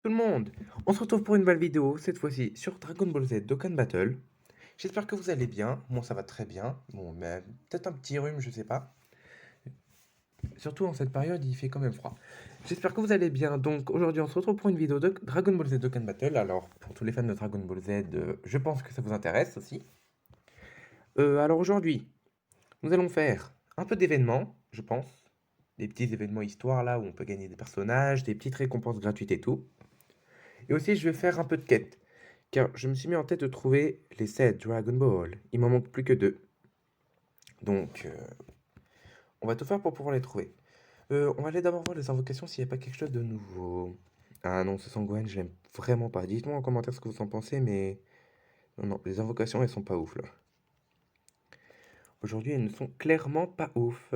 Tout le monde, on se retrouve pour une nouvelle vidéo, cette fois-ci sur Dragon Ball Z Dokkan Battle. J'espère que vous allez bien, moi ça va très bien, bon mais peut-être un petit rhume, je sais pas. Surtout en cette période, il fait quand même froid. J'espère que vous allez bien, donc aujourd'hui on se retrouve pour une vidéo de Dragon Ball Z Dokkan Battle. Alors pour tous les fans de Dragon Ball Z, je pense que ça vous intéresse aussi. Alors aujourd'hui, nous allons faire un peu d'événements, je pense. Des petits événements histoire là où on peut gagner des personnages, des petites récompenses gratuites et tout. Et aussi je vais faire un peu de quête. Car je me suis mis en tête de trouver les 7 Dragon Ball. Il m'en manque plus que 2. Donc, on va tout faire pour pouvoir les trouver. On va aller d'abord voir les invocations s'il n'y a pas quelque chose de nouveau. Ah non, ce Sangohan, je l'aime vraiment pas. Dites-moi en commentaire ce que vous en pensez, mais... Non, non, les invocations, elles sont pas ouf, là. Aujourd'hui, elles ne sont clairement pas ouf.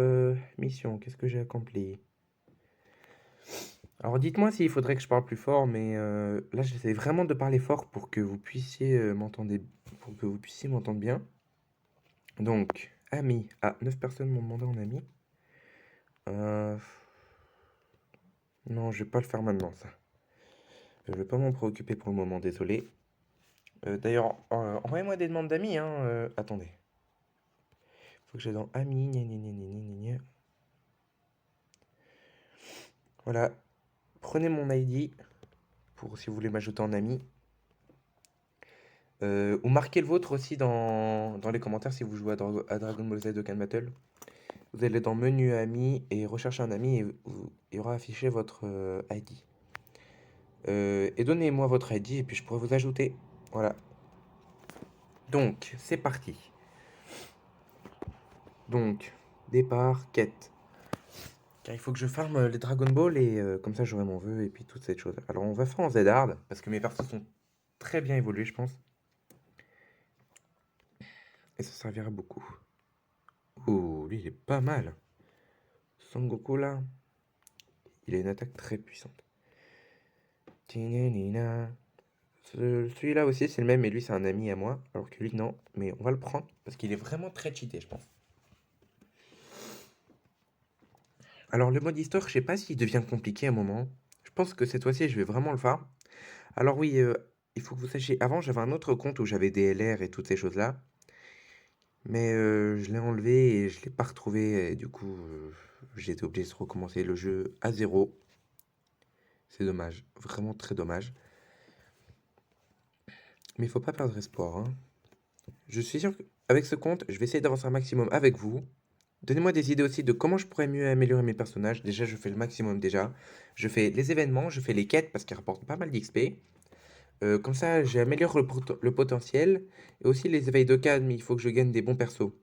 Mission, qu'est-ce que j'ai accompli? Alors dites-moi s'il faudrait que je parle plus fort, mais là, j'essaie vraiment de parler fort pour que vous puissiez m'entendre... pour que vous puissiez m'entendre bien. Donc, ami. Ah, 9 personnes m'ont demandé en ami. Euh, Non, je vais pas le faire maintenant, ça. Je vais pas m'en préoccuper pour le moment, désolé. D'ailleurs, envoyez-moi des demandes d'amis, hein. Attendez. Faut que j'aille dans amis, gna gna gna gna gna gna gna. Voilà. Prenez mon ID pour si vous voulez m'ajouter en ami. Ou marquez le vôtre aussi dans les commentaires si vous jouez à Dragon Ball Z Dokkan Battle. Vous allez dans menu amis et rechercher un ami et il y aura affiché votre ID. Et donnez-moi votre ID et puis je pourrai vous ajouter. Voilà. Donc, c'est parti. Donc, départ, quête. Car il faut que je farme les Dragon Ball et comme ça j'aurai mon vœu et puis toute cette chose. Alors on va faire en Z-Hard parce que mes persos sont très bien évolués, je pense. Et ça servira beaucoup. Oh, lui il est pas mal. Son Goku là, il a une attaque très puissante. Celui-là aussi c'est le même, mais lui c'est un ami à moi. Alors que lui non, mais on va le prendre parce qu'il est vraiment très cheaté, je pense. Alors le mode histoire, je sais pas s'il devient compliqué à un moment. Je pense que cette fois-ci, je vais vraiment le faire. Alors oui, il faut que vous sachiez, avant j'avais un autre compte où j'avais des LR et toutes ces choses-là. Mais je l'ai enlevé et je l'ai pas retrouvé. Et du coup, j'ai été obligé de recommencer le jeu à zéro. C'est dommage, vraiment très dommage. Mais il faut pas perdre espoir, hein. Je suis sûr qu'avec ce compte, je vais essayer d'avancer un maximum avec vous. Donnez-moi des idées aussi de comment je pourrais mieux améliorer mes personnages. Déjà, je fais le maximum déjà. Je fais les événements, je fais les quêtes parce qu'ils rapportent pas mal d'XP. Comme ça, j'améliore le potentiel. Et aussi les éveils de calme, il faut que je gagne des bons persos.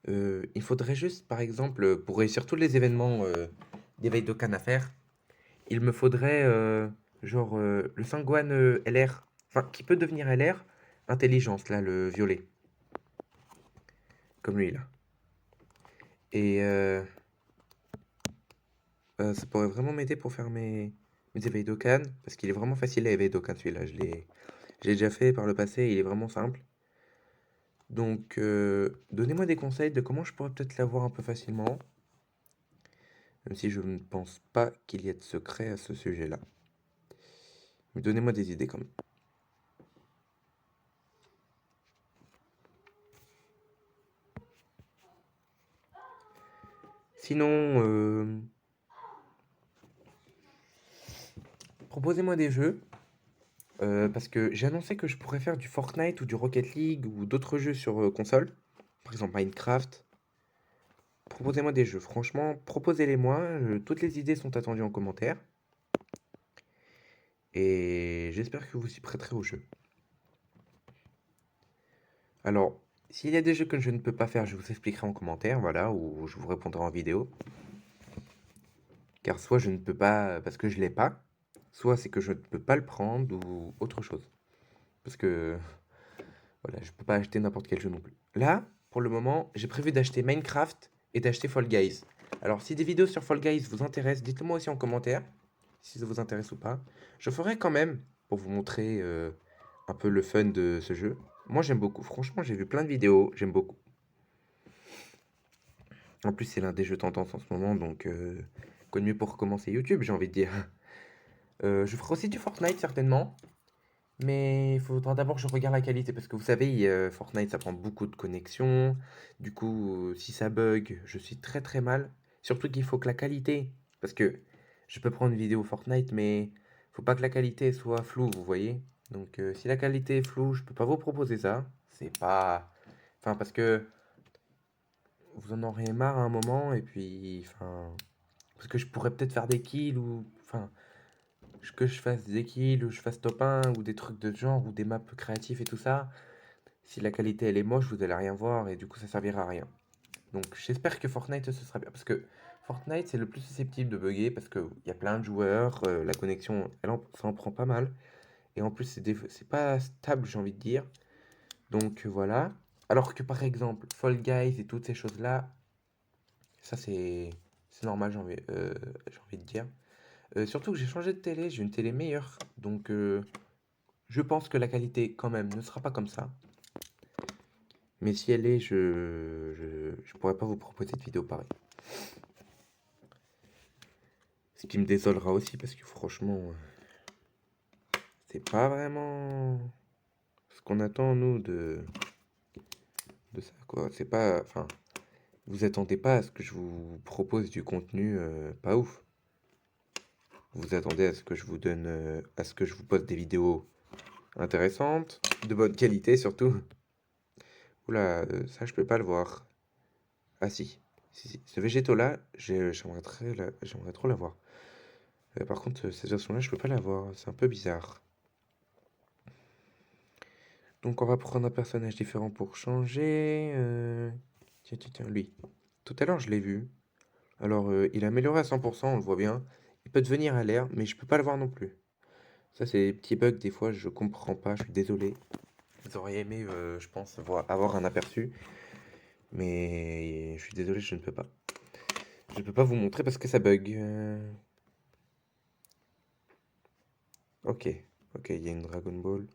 Il faudrait juste, par exemple, pour réussir tous les événements d'éveil de canne à faire, il me faudrait genre le Sangohan LR, enfin qui peut devenir LR, intelligence là, le violet, comme lui là. Et ça pourrait vraiment m'aider pour faire mes éveils d'Okan, parce qu'il est vraiment facile à éveiller d'Okan celui-là. Je l'ai déjà fait par le passé, il est vraiment simple. Donc, donnez-moi des conseils de comment je pourrais peut-être l'avoir un peu facilement, même si je ne pense pas qu'il y ait de secret à ce sujet-là. Mais donnez-moi des idées quand même. Sinon, proposez-moi des jeux, parce que j'ai annoncé que je pourrais faire du Fortnite ou du Rocket League ou d'autres jeux sur console, par exemple Minecraft. Proposez-moi des jeux, franchement, proposez-les-moi, toutes les idées sont attendues en commentaire. Et j'espère que vous y prêterez au jeu. Alors, s'il y a des jeux que je ne peux pas faire, je vous expliquerai en commentaire, voilà, ou je vous répondrai en vidéo. Car soit je ne peux pas parce que je l'ai pas, soit c'est que je ne peux pas le prendre ou autre chose. Parce que voilà, je peux pas acheter n'importe quel jeu non plus. Là, pour le moment, j'ai prévu d'acheter Minecraft et d'acheter Fall Guys. Alors, si des vidéos sur Fall Guys vous intéressent, dites-le moi aussi en commentaire, si ça vous intéresse ou pas. Je ferai quand même, pour vous montrer un peu le fun de ce jeu. Moi, j'aime beaucoup. Franchement, j'ai vu plein de vidéos, j'aime beaucoup. En plus, c'est l'un des jeux tendance en ce moment, donc quoi de mieux pour recommencer YouTube, j'ai envie de dire. Je ferai aussi du Fortnite certainement, mais il faudra d'abord que je regarde la qualité parce que vous savez, Fortnite ça prend beaucoup de connexion. Du coup, si ça bug, je suis très très mal. Surtout qu'il faut que la qualité, parce que je peux prendre une vidéo Fortnite, mais faut pas que la qualité soit floue, vous voyez. Donc si la qualité est floue, je peux pas vous proposer ça. C'est pas, enfin parce que vous en aurez marre à un moment et puis, enfin, parce que je pourrais peut-être faire des kills ou, enfin, que je fasse des kills ou je fasse top 1 ou des trucs de ce genre ou des maps créatifs et tout ça. Si la qualité elle est moche, vous allez rien voir et du coup ça servira à rien. Donc j'espère que Fortnite ce sera bien parce que Fortnite c'est le plus susceptible de bugger parce qu'il y a plein de joueurs, la connexion ça en prend pas mal et en plus c'est pas stable j'ai envie de dire. Donc voilà. Alors que par exemple Fall Guys et toutes ces choses là, ça c'est normal j'ai envie de dire. Surtout que j'ai changé de télé, j'ai une télé meilleure donc je pense que la qualité quand même ne sera pas comme ça. Mais si elle est, je pourrais pas vous proposer de vidéo pareille. Ce qui me désolera aussi parce que franchement, c'est pas vraiment ce qu'on attend nous de ça quoi. C'est pas, enfin, vous attendez pas à ce que je vous propose du contenu pas ouf. Vous attendez à ce que je vous donne, à ce que je vous poste des vidéos intéressantes, de bonne qualité surtout. Oula, ça je peux pas le voir. Ah si, si. Ce végétaux là, j'aimerais trop l'avoir. Par contre, cette version-là, je peux pas la voir. C'est un peu bizarre. Donc, on va prendre un personnage différent pour changer. Tiens, tiens, tiens, lui. Tout à l'heure, je l'ai vu. Alors, il est amélioré à 100%, on le voit bien. Il peut devenir à l'air, mais je peux pas le voir non plus. Ça, c'est des petits bugs, des fois, je comprends pas, je suis désolé. Vous auriez aimé, je pense, avoir un aperçu. Mais je suis désolé, je ne peux pas. Je peux pas vous montrer parce que ça bug. Ok, ok, il y a une Dragon Ball.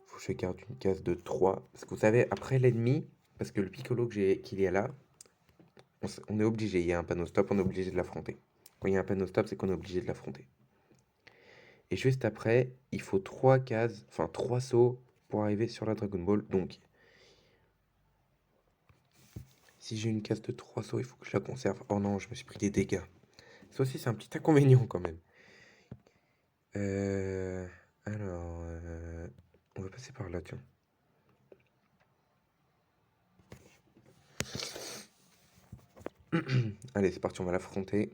Faut que je garde une case de 3. Parce que vous savez, après l'ennemi, parce que le Piccolo qu'il y a là, on est obligé. Il y a un panneau stop, on est obligé de l'affronter. Quand il y a un panneau stop, c'est qu'on est obligé de l'affronter. Et juste après, il faut 3 cases, enfin 3 sauts pour arriver sur la Dragon Ball. Donc, si j'ai une case de 3 sauts, il faut que je la conserve. Oh non, je me suis pris des dégâts. Ça aussi, c'est un petit inconvénient quand même. Euh, alors, on va passer par là, tiens. Allez, c'est parti, on va l'affronter.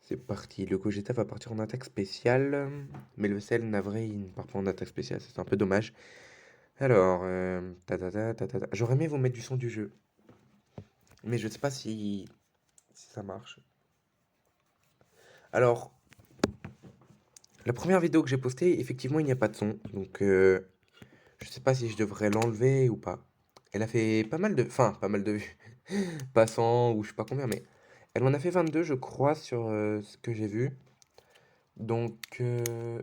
C'est parti. Le Gogeta va partir en attaque spéciale. Mais le sel navré, il ne part pas en attaque spéciale. C'est un peu dommage. Alors, j'aurais aimé vous mettre du son du jeu. Mais je sais pas si ça marche. Alors, la première vidéo que j'ai postée, effectivement, il n'y a pas de son. Donc, je sais pas si je devrais l'enlever ou pas. Elle a fait pas mal de... Enfin, pas mal de vues. Pas 100 ou je sais pas combien, mais... Elle m'en a fait 22, je crois, sur ce que j'ai vu. Donc, je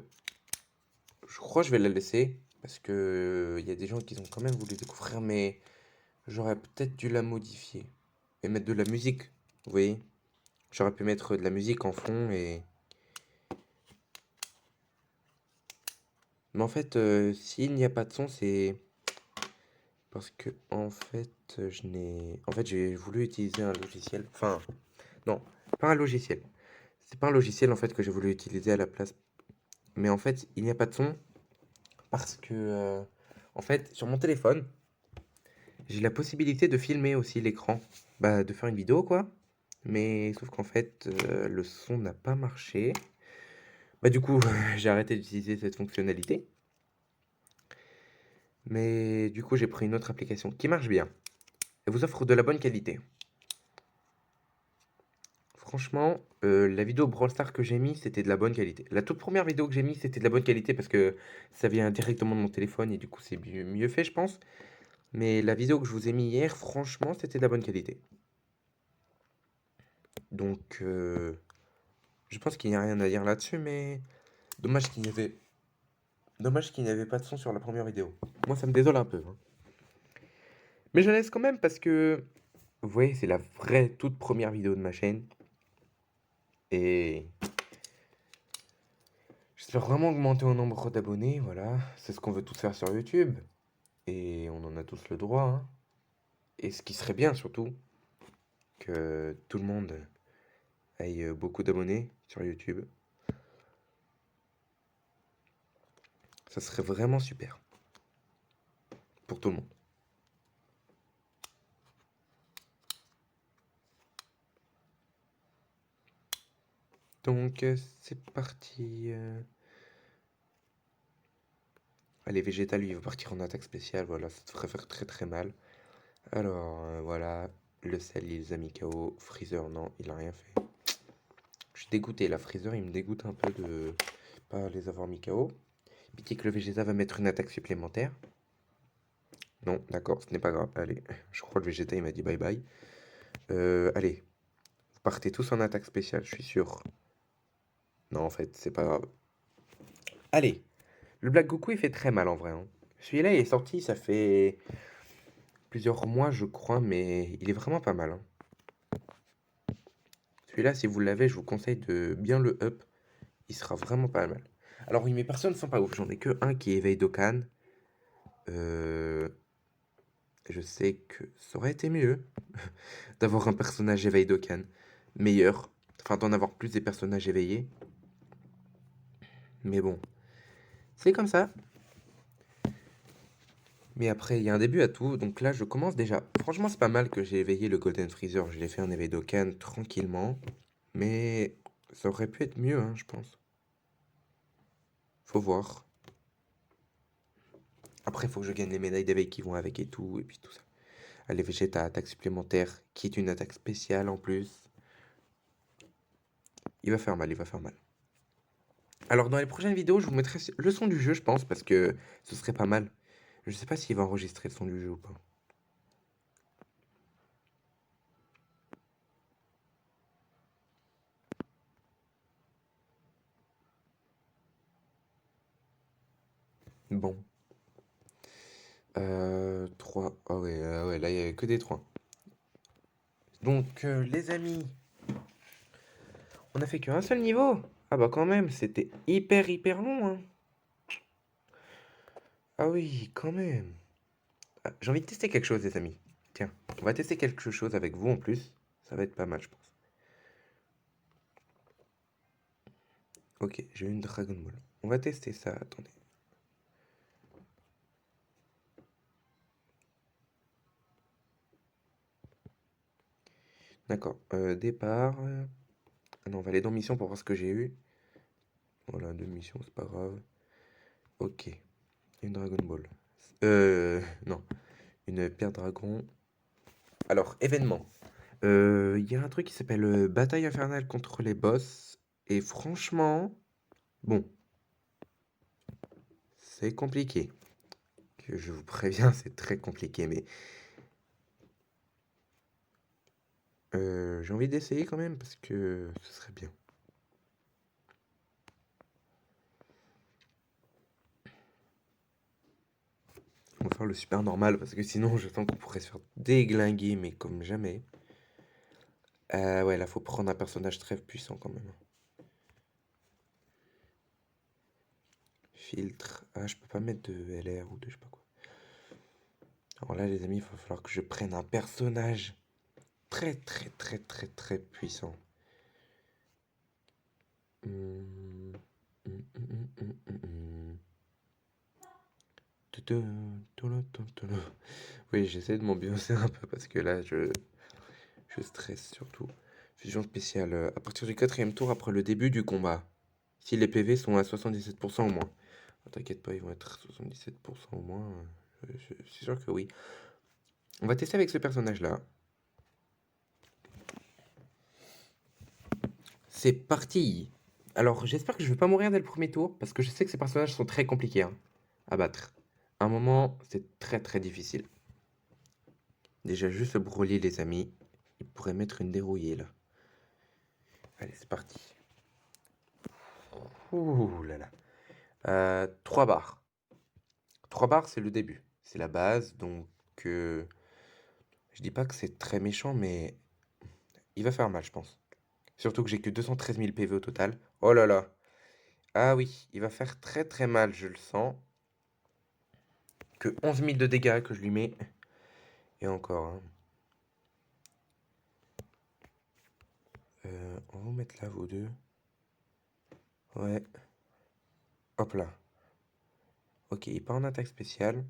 crois que je vais la laisser. Parce que il y a des gens qui ont quand même voulu découvrir, mais j'aurais peut-être dû la modifier. Et mettre de la musique, vous voyez? J'aurais pu mettre de la musique en fond et... Mais en fait, s'il n'y a pas de son, c'est... Parce que, en fait, En fait, j'ai voulu utiliser un logiciel. Enfin, non, pas un logiciel. C'est pas un logiciel, en fait, que j'ai voulu utiliser à la place. Mais en fait, il n'y a pas de son parce que... En fait, sur mon téléphone, j'ai la possibilité de filmer aussi l'écran. Bah, de faire une vidéo, quoi. Mais sauf qu'en fait, le son n'a pas marché. Bah, du coup, j'ai arrêté d'utiliser cette fonctionnalité. Mais du coup, j'ai pris une autre application qui marche bien. Elle vous offre de la bonne qualité. Franchement, la vidéo Brawl Stars que j'ai mis, c'était de la bonne qualité. La toute première vidéo que j'ai mis, c'était de la bonne qualité parce que ça vient directement de mon téléphone et du coup, c'est mieux fait, je pense. Mais la vidéo que je vous ai mis hier, franchement, c'était de la bonne qualité. Donc, je pense qu'il n'y a rien à dire là-dessus, mais dommage qu'il n'y avait Dommage qu'il n'y avait pas de son sur la première vidéo. Moi, ça me désole un peu, hein. Mais je laisse quand même parce que, vous voyez, c'est la vraie toute première vidéo de ma chaîne. Et j'espère vraiment augmenter en nombre d'abonnés, voilà. C'est ce qu'on veut tous faire sur YouTube. Et on en a tous le droit, hein. Et ce qui serait bien surtout, que tout le monde ait beaucoup d'abonnés sur YouTube. Ça serait vraiment super. Pour tout le monde. Donc, c'est parti. Allez, Vegeta, lui, il va partir en attaque spéciale. Voilà, ça devrait faire très très mal. Alors, voilà. Le sel, il les a mis KO. Freezer, non, il a rien fait. Je suis dégoûté. La Freezer, il me dégoûte un peu de pas les avoir mis KO. Pitié que le Vegeta va mettre une attaque supplémentaire. Non, d'accord, ce n'est pas grave. Allez, je crois que le Vegeta, il m'a dit bye bye. Allez, vous partez tous en attaque spéciale, je suis sûr. Non, en fait, c'est pas grave. Allez, le Black Goku, il fait très mal en vrai, hein. Celui-là, il est sorti, ça fait plusieurs mois, je crois, mais il est vraiment pas mal, hein. Celui-là, si vous l'avez, je vous conseille de bien le up. Il sera vraiment pas mal. Alors oui, mes personnes sont pas ouf. J'en ai que un qui éveille Dokkan. Je sais que ça aurait été mieux d'avoir un personnage éveille Dokkan meilleur. Enfin, d'en avoir plus des personnages éveillés. Mais bon, c'est comme ça. Mais après, il y a un début à tout. Donc là, je commence déjà. Franchement, c'est pas mal que j'ai éveillé le Golden Freezer. Je l'ai fait en éveil Dokkan tranquillement. Mais ça aurait pu être mieux, hein, je pense. Faut voir. Après, il faut que je gagne les médailles d'éveil qui vont avec et tout. Et puis tout ça. Allez, Vegeta, attaque supplémentaire. Qui est une attaque spéciale en plus. Il va faire mal, il va faire mal. Alors, dans les prochaines vidéos, je vous mettrai le son du jeu, je pense. Parce que ce serait pas mal. Je sais pas s'il va enregistrer le son du jeu ou pas. Bon. 3. Ah ouais, là, il n'y a que des 3. Donc, les amis, on a fait qu'un seul niveau. Ah bah quand même, c'était hyper long, hein. Ah oui, quand même. Ah, j'ai envie de tester quelque chose, les amis. Tiens, on va tester quelque chose avec vous en plus. Ça va être pas mal, je pense. Ok, j'ai une Dragon Ball. On va tester ça, attendez. D'accord, départ. Ah non, on va aller dans mission pour voir ce que j'ai eu. Voilà, deux missions, c'est pas grave. Ok, une Dragon Ball. Non, une paire dragon. Alors, événement. Il y a un truc qui s'appelle Bataille infernale contre les boss. Et franchement, bon, c'est compliqué. Que je vous préviens, c'est très compliqué, mais j'ai envie d'essayer quand même parce que ce serait bien. On va faire le super normal parce que sinon je sens qu'on pourrait se faire déglinguer, mais comme jamais. Ouais, là faut prendre un personnage très puissant quand même. Filtre. Ah, je peux pas mettre de LR ou de je sais pas quoi. Alors là, les amis, il va falloir que je prenne un personnage très puissant. Hum, hum. Oui, j'essaie de m'ambiancer un peu parce que là, je stresse surtout. Fusion spéciale. À partir du quatrième tour après le début du combat. Si les PV sont à 77% au moins. Oh, t'inquiète pas, ils vont être 77% au moins. Je suis sûr que oui. On va tester avec ce personnage-là. C'est parti. Alors, j'espère que je vais pas mourir dès le premier tour, parce que je sais que ces personnages sont très compliqués, hein, à battre. À un moment, c'est très difficile. Déjà, juste le Broly, les amis. Il pourrait mettre une dérouillée, là. Allez, c'est parti. Ouh là là. 3 barres. 3 barres, c'est le début. C'est la base, donc je dis pas que c'est très méchant, mais il va faire mal, je pense. Surtout que j'ai que 213 000 PV au total. Oh là là. Ah oui, il va faire très très mal, je le sens. Que 11 000 de dégâts que je lui mets. Et encore, hein. On va vous mettre là, vous deux. Ouais. Hop là. Ok, il est pas en attaque spéciale.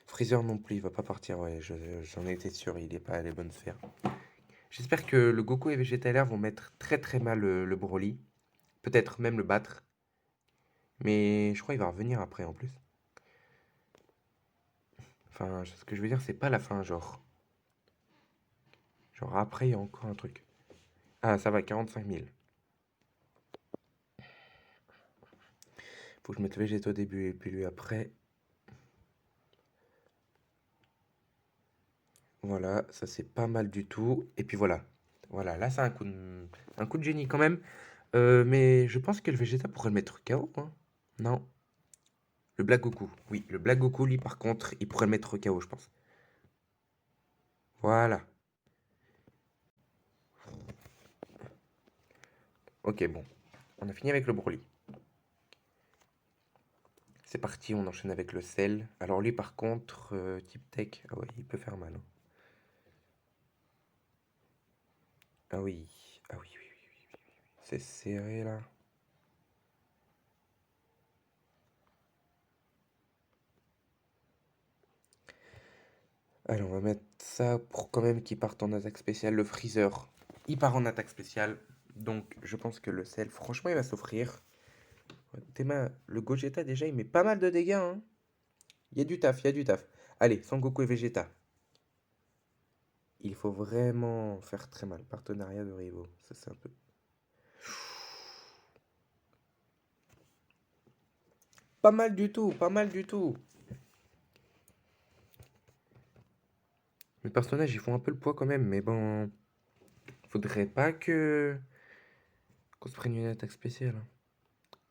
Freezer non plus, il va pas partir. Ouais, j'en étais sûr, il est pas à les bonnes sphères. J'espère que le Goku et Vegeta LR vont mettre très très mal le Broly. Peut-être même le battre. Mais je crois qu'il va revenir après en plus. Enfin, ce que je veux dire, c'est pas la fin, genre. Genre après, il y a encore un truc. Ah, ça va, 45 000. Faut que je mette Vegeta au début et puis lui après. Voilà, ça c'est pas mal du tout. Et puis voilà. Voilà, là c'est un coup de génie quand même. Mais je pense que le Vegeta pourrait le mettre KO, hein. Non. Le Black Goku. Oui, le Black Goku, lui, par contre, il pourrait le mettre KO, je pense. Voilà. Ok, bon. On a fini avec le Broly. C'est parti, on enchaîne avec le Cell. Alors lui, par contre, type tech, ah ouais, il peut faire mal, hein. Ah oui, ah oui, oui, oui, oui, oui. C'est serré, là. Allez, on va mettre ça pour quand même qu'il parte en attaque spéciale. Le Freezer, il part en attaque spéciale. Donc, je pense que le Cell, franchement, il va s'offrir. Le Gogeta, déjà, il met pas mal de dégâts, hein. Il y a du taf, il y a du taf. Allez, Son Goku et Vegeta. Il faut vraiment faire très mal. Partenariat de rivaux. Ça, c'est un peu... Pas mal du tout, pas mal du tout. Mes personnages, ils font un peu le poids quand même, mais bon... Faudrait pas qu'on se prenne une attaque spéciale, hein.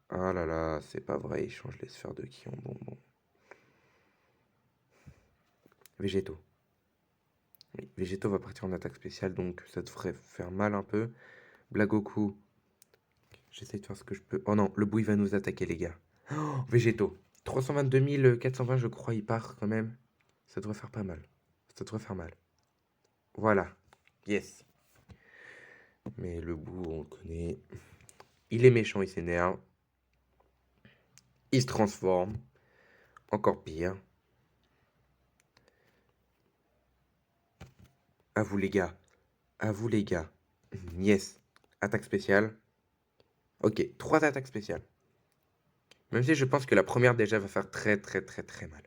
Ah là là, c'est pas vrai, ils changent les sphères de ki en bonbon. Végétaux. Oui, Végétaux va partir en attaque spéciale, donc ça devrait faire mal un peu. Blagoku. J'essaie de faire ce que je peux. Oh non, le bouille va nous attaquer, les gars. Oh, Végétaux. 322 420, je crois, il part quand même. Ça devrait faire pas mal. Ça devrait faire mal. Voilà. Yes. Mais le bout, on le connaît. Il est méchant, il s'énerve. Il se transforme. Encore pire. À vous, les gars. À vous, les gars. Yes. Attaque spéciale. Ok, 3 attaques spéciales. Même si je pense que la première déjà va faire très très très très mal.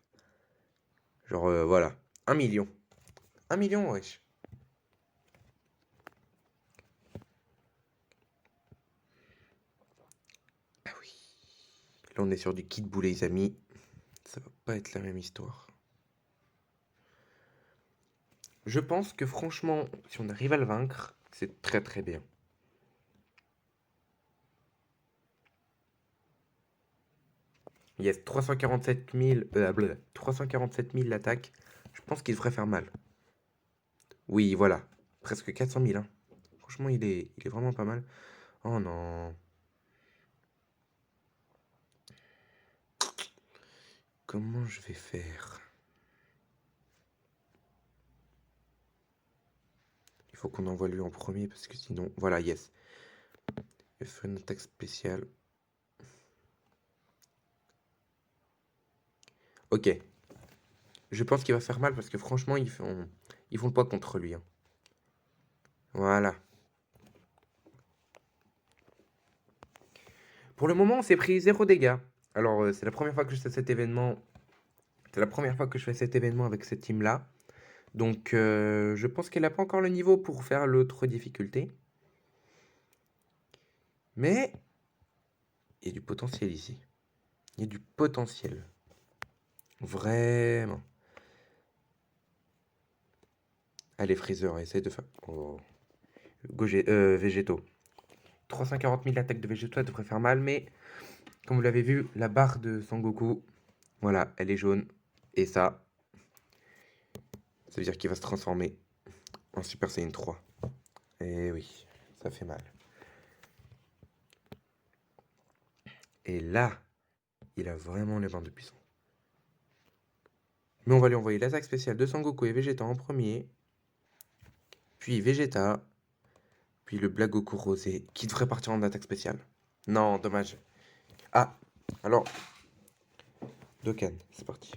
Genre, voilà. 1 million. 1 million, wesh. Ah oui. Là, on est sur du Kid Buu, les amis. Ça va pas être la même histoire. Je pense que franchement, si on arrive à le vaincre, c'est très très bien. Yes, 347 000, 347 000 l'attaque. Je pense qu'il devrait faire mal. Oui, voilà. Presque 400 000, hein. Franchement, il est vraiment pas mal. Oh non. Comment je vais faire? Il faut qu'on envoie lui en premier parce que sinon... Voilà, yes. Il fait une attaque spéciale. Ok. Je pense qu'il va faire mal parce que franchement, ils font le poids contre lui, hein. Voilà. Pour le moment, on s'est pris 0 dégâts. Alors, c'est la première fois que je fais cet événement. C'est la première fois que je fais cet événement avec cette team-là. Donc, je pense qu'elle n'a pas encore le niveau pour faire l'autre difficulté. Mais, il y a du potentiel ici. Il y a du potentiel. Vraiment. Allez, Freezer, essaye de faire... Oh. Végétaux. 340 000 attaques de végétaux, ça devrait faire mal, mais Comme vous l'avez vu, la barre de Sangoku, voilà, elle est jaune. Et ça veut dire qu'il va se transformer en Super Saiyan 3. Et oui, ça fait mal. Et là, il a vraiment les bandes de puissance. Mais on va lui envoyer l'attaque spéciale de Sangoku et Vegeta en premier. Puis Vegeta. Puis le Black Goku rosé qui devrait partir en attaque spéciale. Non, dommage. Ah, alors, Dokkan, c'est parti.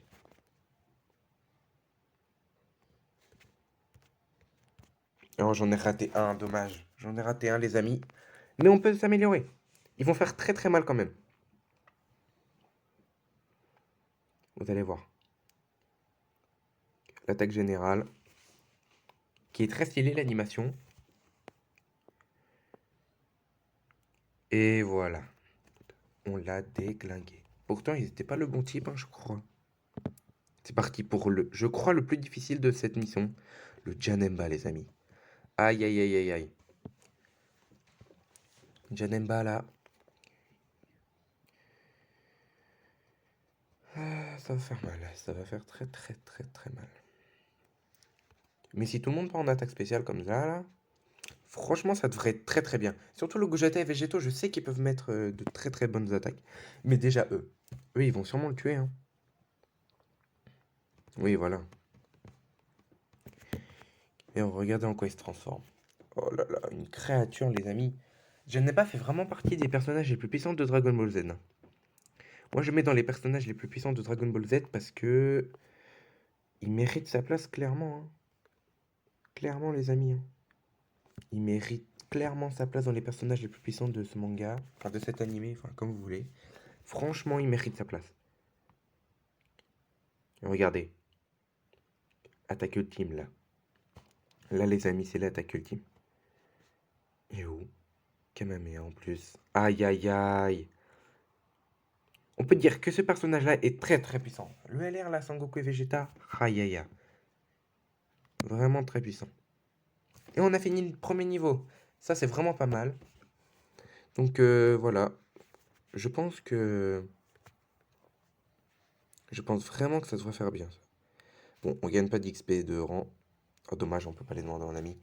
Oh, j'en ai raté un, dommage. J'en ai raté un, les amis. Mais on peut s'améliorer. Ils vont faire très très mal quand même. Vous allez voir. L'attaque générale. Qui est très stylée, l'animation. Et voilà. On l'a déglingué. Pourtant, ils n'étaient pas le bon type, hein, je crois. C'est parti pour le, je crois, le plus difficile de cette mission. Le Janemba, les amis. Aïe, aïe, aïe, aïe, aïe. Janemba, là. Ah, ça va faire mal. Ça va faire très, très, très, très mal. Mais si tout le monde part en attaque spéciale comme ça, là, franchement, ça devrait être très, très bien. Surtout le Gogeta et Végéto, je sais qu'ils peuvent mettre de très, très bonnes attaques. Mais déjà, eux. Eux, ils vont sûrement le tuer, hein. Oui, voilà. Et regardez en quoi il se transforme. Oh là là, une créature, les amis. Je n'ai pas fait vraiment partie des personnages les plus puissants de Dragon Ball Z. Moi, je mets dans les personnages les plus puissants de Dragon Ball Z parce que il mérite sa place clairement, hein. Clairement, les amis, hein. Il mérite clairement sa place dans les personnages les plus puissants de ce manga, enfin de cet animé, enfin comme vous voulez. Franchement, il mérite sa place. Et regardez, attaque ultime là. Là, les amis, c'est l'attaque ultime. Et où Kamehameha en plus. Aïe aïe aïe. On peut dire que ce personnage-là est très très puissant. Le LR là, Sangoku et Vegeta, aïe aïe aïe. Vraiment très puissant. Et on a fini le premier niveau. Ça, c'est vraiment pas mal. Donc voilà. Je pense que... Je pense vraiment que ça devrait faire bien. Bon, on gagne pas d'XP de rang. Oh, dommage, on peut pas les demander en ami.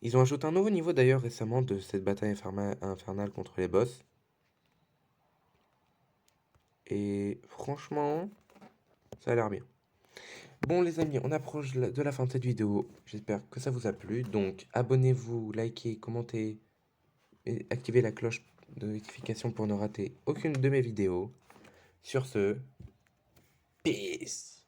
Ils ont ajouté un nouveau niveau d'ailleurs récemment de cette bataille infernale contre les boss. Et franchement, ça a l'air bien. Bon les amis, on approche de la fin de cette vidéo. J'espère que ça vous a plu. Donc abonnez-vous, likez, commentez et activez la cloche de notification pour ne rater aucune de mes vidéos. Sur ce, peace!